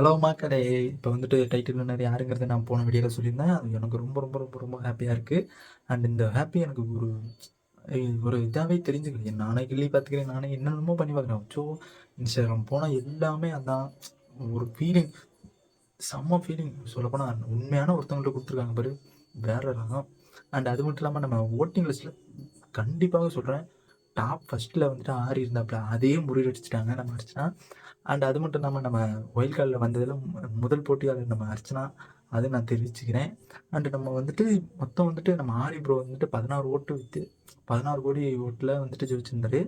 Hello மக்களே! இப்போ வந்துட்டு டைட்டில் வின்னர் யாருங்கிறத நான் போன வீடியோல சொல்லியிருந்தேன். அது எனக்கு ரொம்ப ரொம்ப ரொம்ப ரொம்ப ஹாப்பியா இருக்கு. அண்ட் இந்த ஹாப்பி எனக்கு ஒரு இதாவே தெரிஞ்சுக்கல. நானே கில்லி பார்த்துக்கிறேன். நானே என்னென்னமோ பண்ணி பார்க்குறேன். இன்ஸ்டாகிராம் போனா எல்லாமே அதான். ஒரு ஃபீலிங் செம்ம ஃபீலிங். சொல்லப்போனா உண்மையான ஒருத்தவங்கள்ட்ட குடுத்துருக்காங்க பாரு. வேற ரகம். அண்ட் அது மட்டும் இல்லாம நம்ம வோட்டிங் லிஸ்ட்ல கண்டிப்பாக சொல்றேன். டாப் ஃபர்ஸ்ட்ல வந்துட்டு ஆரி இருந்தாப்ல. அதையே முறியடிச்சுட்டாங்க நம்ம அர்ச்சனா. அண்ட் அது மட்டும் இல்லாம நம்ம ஒயில்ட் கார்ட்ல வந்ததுல முதல் போட்டியாளர் நம்ம அர்ச்சனா. அது நான் தெரிவிச்சுக்கிறேன். அண்ட் நம்ம வந்துட்டு மொத்தம் வந்துட்டு நம்ம ஆரி ப்ரோ வந்துட்டு 16 ஓட்டு வித்து 16 கோடி ஓட்டுல வந்துட்டு ஜெயிச்சிருந்தாரு.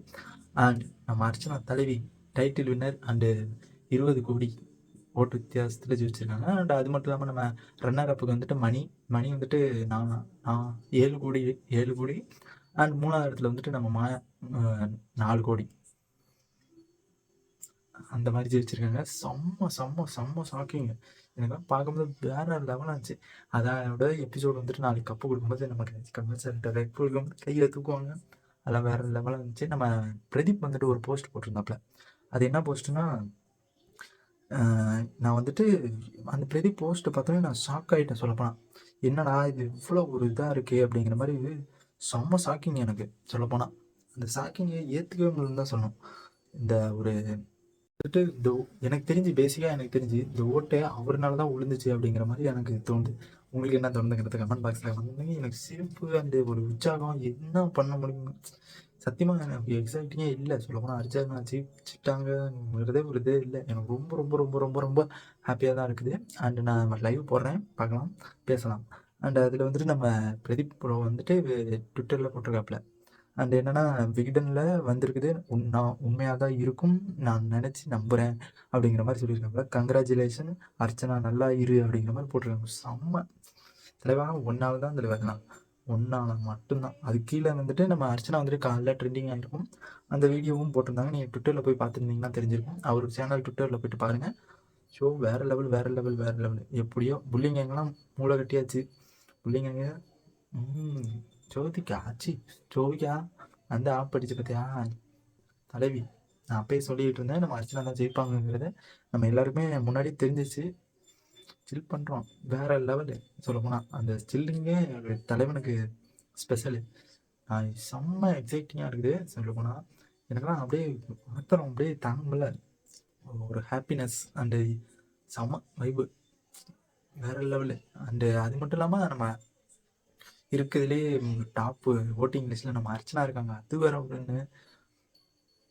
அண்ட் நம்ம அர்ச்சனா தலைவி டைட்டில் வின்னர் அண்டு 20 கோடி ஓட்டு வித்தியாசத்துல ஜெயிச்சிருக்காங்க. அண்ட் அது மட்டும் இல்லாம நம்ம ரன்னர் அப்புக்கு வந்துட்டு மணி வந்துட்டு நான் நான் 7 கோடி 7 கோடி. அண்ட் 3வது இடத்துல வந்துட்டு நம்ம 4 கோடி. அந்த மாதிரி ஜெயிச்சிருக்காங்க. செம்ம செம்ம செம்ம ஷாக்கிங். எனக்கெல்லாம் பார்க்கும்போது வேற லெவலா இருந்துச்சு. அதோட எபிசோட் வந்துட்டு நாளைக்கு கப்பு கொடுக்கும்போது நமக்கு கமல்சார்ட்ட கப்பு கொடுக்கும்போது கையில தூக்குவாங்க. அதெல்லாம் வேற லெவலா இருந்துச்சு. நம்ம பிரதீப் வந்துட்டு ஒரு போஸ்ட் போட்டிருந்தாப்ல. அது என்ன போஸ்ட்னா, நான் வந்துட்டு அந்த பிரதீப் போஸ்ட் பார்த்தோன்னே நான் ஷாக் ஆயிட்டேன் சொல்லப்போனா. என்னடா இது இவ்வளோ ஒரு இதா இருக்கே! அப்படிங்கிற மாரி செம்ம ஷாக்கிங் எனக்கு சொல்லப்போனா. அந்த ஷாக்கிங்க ஏத்துக்கவே முடியலன்னு தான் சொல்லணும். இந்த ஒரு வந்துட்டு எனக்கு தெரிஞ்சு பேசிக்கா எனக்கு தெரிஞ்சு இந்த ஓட்டே அவர்னால தான் விழுந்துச்சு அப்படிங்கிற மாதிரி எனக்கு தோணுது. உங்களுக்கு என்ன தோணுதுங்கிறத கமெண்ட் பாக்ஸ்ல வந்து எனக்கு சிரிப்பு அந்த ஒரு உற்சாகம் என்ன பண்ண முடியும்? சத்தியமா எனக்கு எக்ஸைட்டிங்கே இல்ல. சொல்லப்போனா அர்ச்சனா ஜெயிச்சுட்டாங்கங்கிறதே ஒரு இதே இல்ல. எனக்கு ரொம்ப ரொம்ப ரொம்ப ரொம்ப ரொம்ப ஹாப்பியா தான் இருக்குது. அண்ட் நான் லைவ் போடுறேன். பார்க்கலாம், பேசலாம். அண்ட் அதில வந்துட்டு நம்ம பிரதீப் ப்ரோ வந்துட்டு ட்விட்டர்ல போட்டிருக்காப்ல. அண்ட் என்னன்னா விகடன்ல வந்திருக்குது. நான் உண்மையா தான் இருக்கும். நான் நினைச்சு நம்புறேன். அப்படிங்கிற மாரி சொல்லியிருக்காப்ல. கங்கிராச்சுலேஷன் அர்ச்சனா நல்லா இரு அப்படிங்கிற மாரி போட்டிருக்காங்க. செம்ம. தலைவா உன்னால தான் தலைவா இதெல்லாம். உன்னால மட்டும் தான். அதுக்கு கீழ வந்துட்டு நம்ம அர்ச்சனா வந்துட்டு காலைல ட்ரெண்டிங் ஆயிருக்கும். அந்த வீடியோவும் போட்டிருந்தாங்க. நீங்க ட்விட்டர்ல போய் பார்த்துருந்தீங்கன்னா தெரிஞ்சிருக்கும். அவர் சேனல் ட்விட்டர்ல போயிட்டு பாருங்க. ஷோ வேற லெவல், வேற லெவல், வேற லெவல். எப்படியோ புல்லிங் கேங்லாம் மூளை கட்டியாச்சு. புல்லிங் கேங்க ம். ஜோதிகா ஆச்சி ஜோவிகா வந்து ஆப் அடிச்சு பார்த்தியா? தலைவி. நான் அப்பயே சொல்லிட்டு இருந்தேன். நம்ம அர்ச்சனா தான் ஜெயிப்பாங்கங்கிறத. நம்ம எல்லாருமே முன்னாடி தெரிஞ்சிச்சு. சில் பண்றோம். வேற லெவலு. சொல்லப்போனா அந்த சில்லிங்கே தலைவனுக்கு ஸ்பெஷலு. செம்ம எக்ஸைட்டிங்கா இருக்குது சொல்லப்போனா. எனக்கெல்லாம் அப்படியே ஆத்திரம் அப்படியே தாங்க முடியல. ஒரு ஹாப்பினஸ் அண்டு செம்ம வைபு. வேற லெவலு. அண்டு அது மட்டும் இல்லாம நம்ம இருக்கிறதுலேயே டாப்பு ஓட்டிங் லிஸ்ட்ல நம்ம அர்ச்சனா இருக்காங்க. அது வேற ஒண்ணு.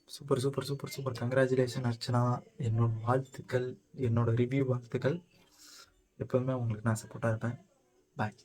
Super super super super. Congratulation Archana. என்னோட வாழ்த்துக்கள். என்னோட ரிவ்யூ வாழ்த்துக்கள். எப்பவுமே உங்களுக்கு நான் சப்போர்ட்டா இருப்பேன். பாய்.